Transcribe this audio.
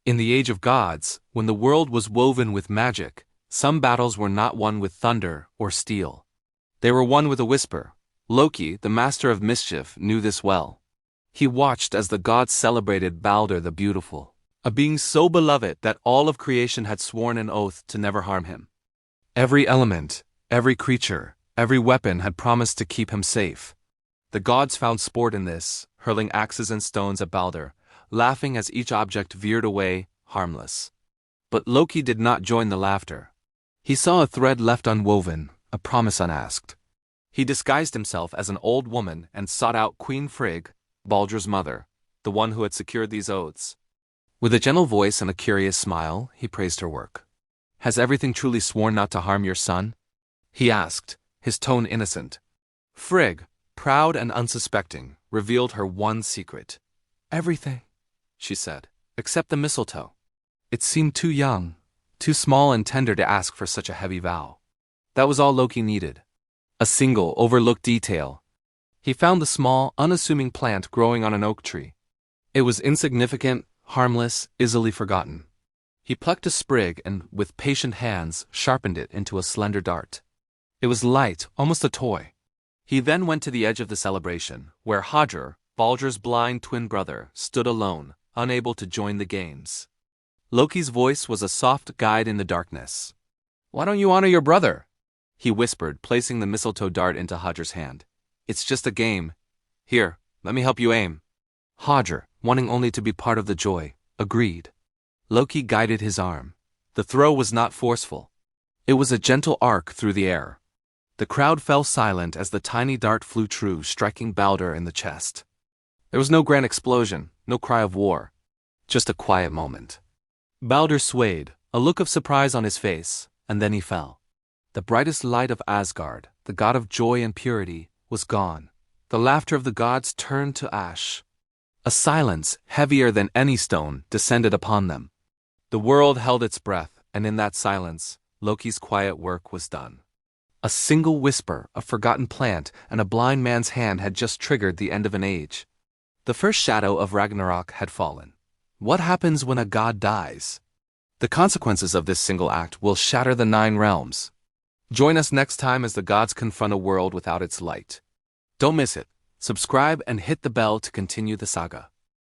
In the age of gods, when the world was woven with magic, some battles were not won with thunder or steel. They were won with a whisper. Loki, the master of mischief, knew this well. He watched as the gods celebrated Balder the Beautiful, a being so beloved that all of creation had sworn an oath to never harm him. Every element, every creature, every weapon had promised to keep him safe. The gods found sport in this, hurling axes and stones at Balder, laughing as each object veered away, harmless. But Loki did not join the laughter. He saw a thread left unwoven, a promise unasked. He disguised himself as an old woman and sought out Queen Frigg, Balder's mother, the one who had secured these oaths. With a gentle voice and a curious smile, he praised her work. "Has everything truly sworn not to harm your son?" he asked, his tone innocent. Frigg, proud and unsuspecting, revealed her one secret. "Everything," she said, "except the mistletoe." It seemed too young, too small and tender to ask for such a heavy vow. That was all Loki needed. A single, overlooked detail. He found the small, unassuming plant growing on an oak tree. It was insignificant, harmless, easily forgotten. He plucked a sprig and, with patient hands, sharpened it into a slender dart. It was light, almost a toy. He then went to the edge of the celebration, where Hodr, Balder's blind twin brother, stood alone, unable to join the games. Loki's voice was a soft guide in the darkness. "Why don't you honor your brother?" he whispered, placing the mistletoe dart into Hodr's hand. "It's just a game. Here, let me help you aim." Hodr, wanting only to be part of the joy, agreed. Loki guided his arm. The throw was not forceful. It was a gentle arc through the air. The crowd fell silent as the tiny dart flew true, striking Balder in the chest. There was no grand explosion, no cry of war. Just a quiet moment. Balder swayed, a look of surprise on his face, and then he fell. The brightest light of Asgard, the god of joy and purity, was gone. The laughter of the gods turned to ash. A silence, heavier than any stone, descended upon them. The world held its breath, and in that silence, Loki's quiet work was done. A single whisper, a forgotten plant, and a blind man's hand had just triggered the end of an age. The first shadow of Ragnarok had fallen. What happens when a god dies? The consequences of this single act will shatter the 9 realms. Join us next time as the gods confront a world without its light. Don't miss it. Subscribe and hit the bell to continue the saga.